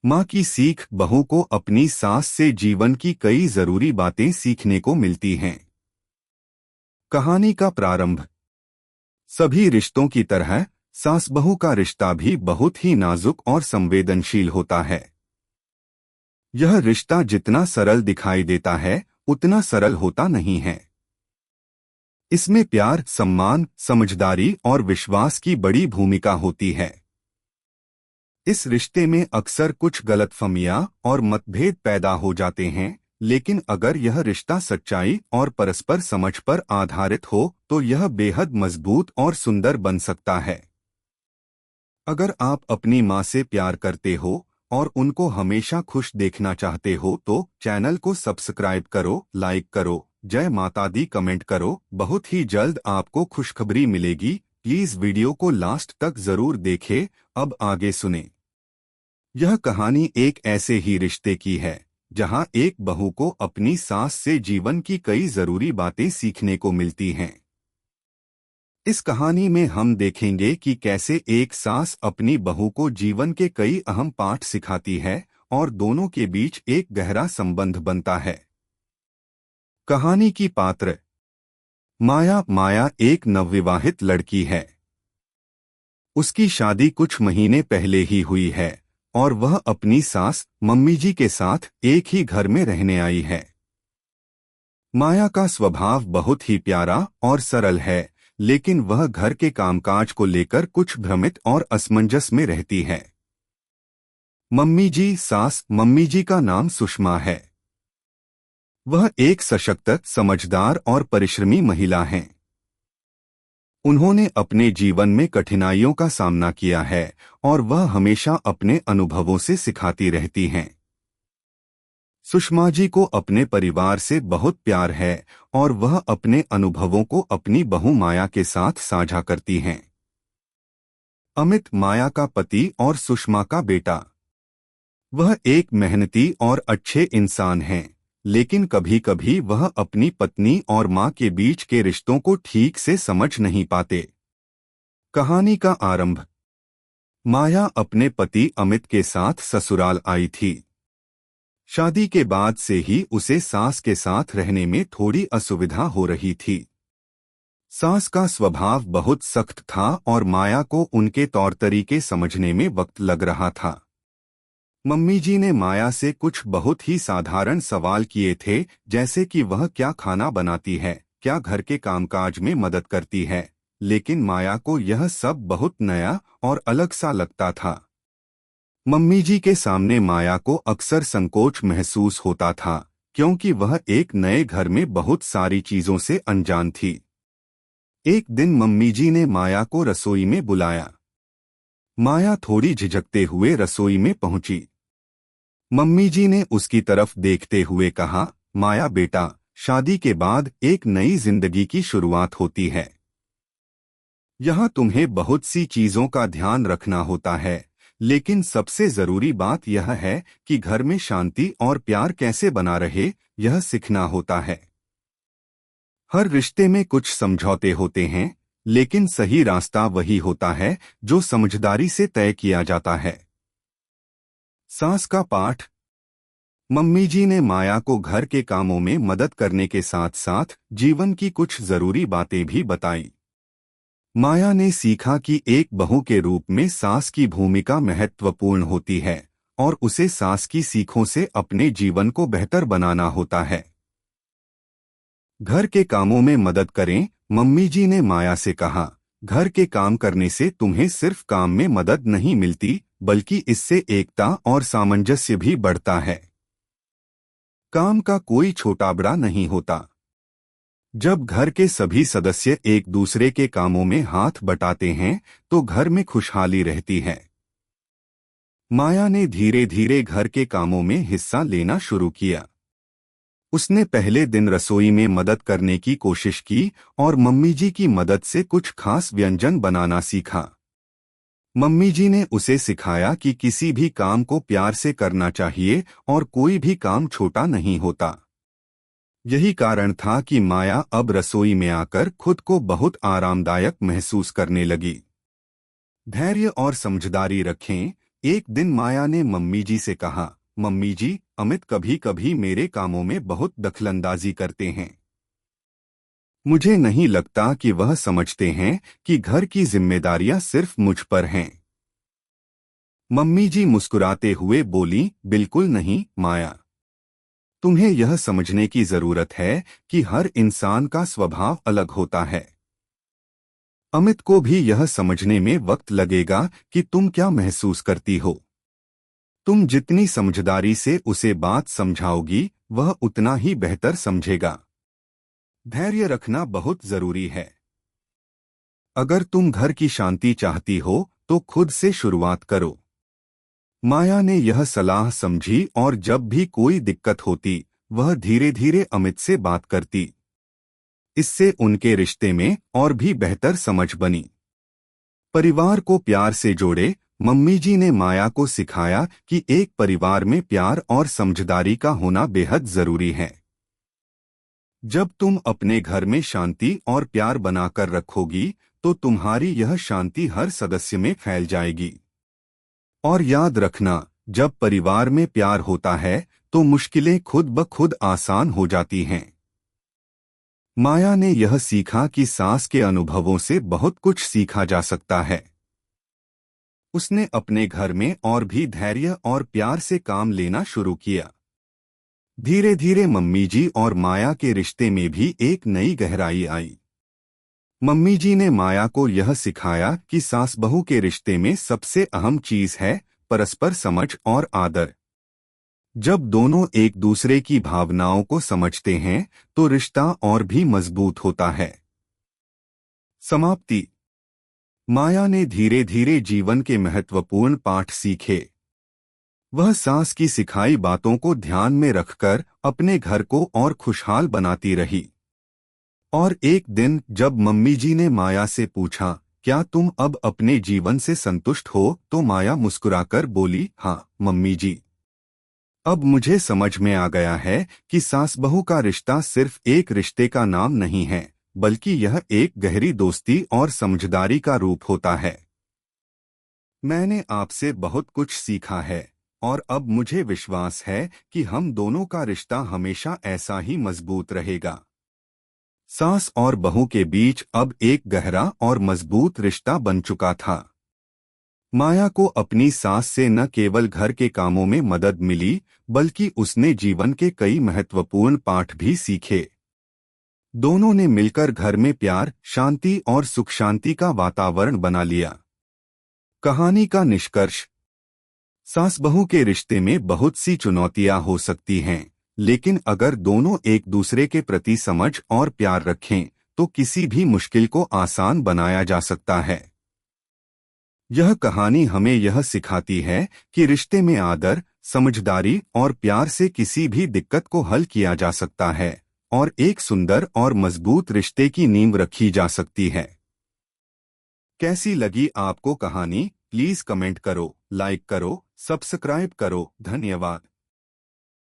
माँ की सीख बहू को अपनी सास से जीवन की कई जरूरी बातें सीखने को मिलती हैं। कहानी का प्रारंभ। सभी रिश्तों की तरह सास बहू का रिश्ता भी बहुत ही नाजुक और संवेदनशील होता है। यह रिश्ता जितना सरल दिखाई देता है उतना सरल होता नहीं है। इसमें प्यार, सम्मान, समझदारी और विश्वास की बड़ी भूमिका होती है। इस रिश्ते में अक्सर कुछ गलतफहमियां और मतभेद पैदा हो जाते हैं, लेकिन अगर यह रिश्ता सच्चाई और परस्पर समझ पर आधारित हो तो यह बेहद मजबूत और सुंदर बन सकता है। अगर आप अपनी माँ से प्यार करते हो और उनको हमेशा खुश देखना चाहते हो तो चैनल को सब्सक्राइब करो, लाइक करो, जय माता दी कमेंट करो। बहुत ही जल्द आपको खुशखबरी मिलेगी। प्लीज वीडियो को लास्ट तक जरूर देखें। अब आगे सुने। यह कहानी एक ऐसे ही रिश्ते की है जहां एक बहू को अपनी सास से जीवन की कई जरूरी बातें सीखने को मिलती हैं। इस कहानी में हम देखेंगे कि कैसे एक सास अपनी बहू को जीवन के कई अहम पाठ सिखाती है और दोनों के बीच एक गहरा संबंध बनता है। कहानी की पात्र। माया। माया एक नवविवाहित लड़की है। उसकी शादी कुछ महीने पहले ही हुई है और वह अपनी सास मम्मी जी के साथ एक ही घर में रहने आई है। माया का स्वभाव बहुत ही प्यारा और सरल है, लेकिन वह घर के कामकाज को लेकर कुछ भ्रमित और असमंजस में रहती है। मम्मी जी। सास मम्मी जी का नाम सुषमा है। वह एक सशक्त, समझदार और परिश्रमी महिला हैं। उन्होंने अपने जीवन में कठिनाइयों का सामना किया है और वह हमेशा अपने अनुभवों से सिखाती रहती हैं। सुषमा जी को अपने परिवार से बहुत प्यार है और वह अपने अनुभवों को अपनी बहू माया के साथ साझा करती हैं। अमित माया का पति और सुषमा का बेटा। वह एक मेहनती और अच्छे इंसान हैं, लेकिन कभी कभी वह अपनी पत्नी और मां के बीच के रिश्तों को ठीक से समझ नहीं पाते। कहानी का आरंभ। माया अपने पति अमित के साथ ससुराल आई थी। शादी के बाद से ही उसे सास के साथ रहने में थोड़ी असुविधा हो रही थी। सास का स्वभाव बहुत सख्त था और माया को उनके तौर तरीके समझने में वक्त लग रहा था। मम्मी जी ने माया से कुछ बहुत ही साधारण सवाल किए थे, जैसे कि वह क्या खाना बनाती है, क्या घर के कामकाज में मदद करती है, लेकिन माया को यह सब बहुत नया और अलग सा लगता था। मम्मी जी के सामने माया को अक्सर संकोच महसूस होता था, क्योंकि वह एक नए घर में बहुत सारी चीजों से अनजान थी। एक दिन मम्मी जी ने माया को रसोई में बुलाया। माया थोड़ी झिझकते हुए रसोई में पहुंची। मम्मी जी ने उसकी तरफ देखते हुए कहा, माया बेटा, शादी के बाद एक नई जिंदगी की शुरुआत होती है। यहाँ तुम्हें बहुत सी चीजों का ध्यान रखना होता है, लेकिन सबसे जरूरी बात यह है कि घर में शांति और प्यार कैसे बना रहे, यह सीखना होता है। हर रिश्ते में कुछ समझौते होते हैं, लेकिन सही रास्ता वही होता है जो समझदारी से तय किया जाता है। सास का पाठ। मम्मी जी ने माया को घर के कामों में मदद करने के साथ साथ जीवन की कुछ जरूरी बातें भी बताई। माया ने सीखा कि एक बहू के रूप में सास की भूमिका महत्वपूर्ण होती है और उसे सास की सीखों से अपने जीवन को बेहतर बनाना होता है। घर के कामों में मदद करें। मम्मी जी ने माया से कहा, घर के काम करने से तुम्हें सिर्फ काम में मदद नहीं मिलती, बल्कि इससे एकता और सामंजस्य भी बढ़ता है। काम का कोई छोटा बड़ा नहीं होता। जब घर के सभी सदस्य एक दूसरे के कामों में हाथ बटाते हैं तो घर में खुशहाली रहती है। माया ने धीरे धीरे घर के कामों में हिस्सा लेना शुरू किया। उसने पहले दिन रसोई में मदद करने की कोशिश की और मम्मी जी की मदद से कुछ खास व्यंजन बनाना सीखा। मम्मी जी ने उसे सिखाया कि किसी भी काम को प्यार से करना चाहिए और कोई भी काम छोटा नहीं होता। यही कारण था कि माया अब रसोई में आकर खुद को बहुत आरामदायक महसूस करने लगी। धैर्य और समझदारी रखें। एक दिन माया ने मम्मी जी से कहा, मम्मी जी, अमित कभी कभी मेरे कामों में बहुत दखलंदाजी करते हैं। मुझे नहीं लगता कि वह समझते हैं कि घर की जिम्मेदारियां सिर्फ मुझ पर हैं। मम्मी जी मुस्कुराते हुए बोली, बिल्कुल नहीं माया। तुम्हें यह समझने की जरूरत है कि हर इंसान का स्वभाव अलग होता है। अमित को भी यह समझने में वक्त लगेगा कि तुम क्या महसूस करती हो। तुम जितनी समझदारी से उसे बात समझाओगी, वह उतना ही बेहतर समझेगा। धैर्य रखना बहुत जरूरी है। अगर तुम घर की शांति चाहती हो तो खुद से शुरुआत करो। माया ने यह सलाह समझी और जब भी कोई दिक्कत होती, वह धीरे धीरे अमित से बात करती। इससे उनके रिश्ते में और भी बेहतर समझ बनी। परिवार को प्यार से जोड़े। मम्मी जी ने माया को सिखाया कि एक परिवार में प्यार और समझदारी का होना बेहद जरूरी है। जब तुम अपने घर में शांति और प्यार बनाकर रखोगी, तो तुम्हारी यह शांति हर सदस्य में फैल जाएगी। और याद रखना, जब परिवार में प्यार होता है तो मुश्किलें खुद ब खुद आसान हो जाती हैं। माया ने यह सीखा कि सास के अनुभवों से बहुत कुछ सीखा जा सकता है। उसने अपने घर में और भी धैर्य और प्यार से काम लेना शुरू किया। धीरे धीरे मम्मी जी और माया के रिश्ते में भी एक नई गहराई आई। मम्मी जी ने माया को यह सिखाया कि सास बहू के रिश्ते में सबसे अहम चीज है परस्पर समझ और आदर। जब दोनों एक दूसरे की भावनाओं को समझते हैं तो रिश्ता और भी मजबूत होता है। समाप्ति। माया ने धीरे धीरे जीवन के महत्वपूर्ण पाठ सीखे। वह सास की सिखाई बातों को ध्यान में रखकर अपने घर को और खुशहाल बनाती रही। और एक दिन जब मम्मी जी ने माया से पूछा, क्या तुम अब अपने जीवन से संतुष्ट हो, तो माया मुस्कुराकर बोली, हाँ मम्मी जी। अब मुझे समझ में आ गया है कि सास बहू का रिश्ता सिर्फ एक रिश्ते का नाम नहीं है, बल्कि यह एक गहरी दोस्ती और समझदारी का रूप होता है। मैंने आपसे बहुत कुछ सीखा है और अब मुझे विश्वास है कि हम दोनों का रिश्ता हमेशा ऐसा ही मजबूत रहेगा। सास और बहू के बीच अब एक गहरा और मजबूत रिश्ता बन चुका था। माया को अपनी सास से न केवल घर के कामों में मदद मिली, बल्कि उसने जीवन के कई महत्वपूर्ण पाठ भी सीखे। दोनों ने मिलकर घर में प्यार, शांति और सुख शांति का वातावरण बना लिया। कहानी का निष्कर्ष। सास बहू के रिश्ते में बहुत सी चुनौतियां हो सकती हैं, लेकिन अगर दोनों एक दूसरे के प्रति समझ और प्यार रखें तो किसी भी मुश्किल को आसान बनाया जा सकता है। यह कहानी हमें यह सिखाती है कि रिश्ते में आदर, समझदारी और प्यार से किसी भी दिक्कत को हल किया जा सकता है और एक सुंदर और मजबूत रिश्ते की नींव रखी जा सकती है। कैसी लगी आपको कहानी? प्लीज कमेंट करो, लाइक करो, सब्सक्राइब करो। धन्यवाद।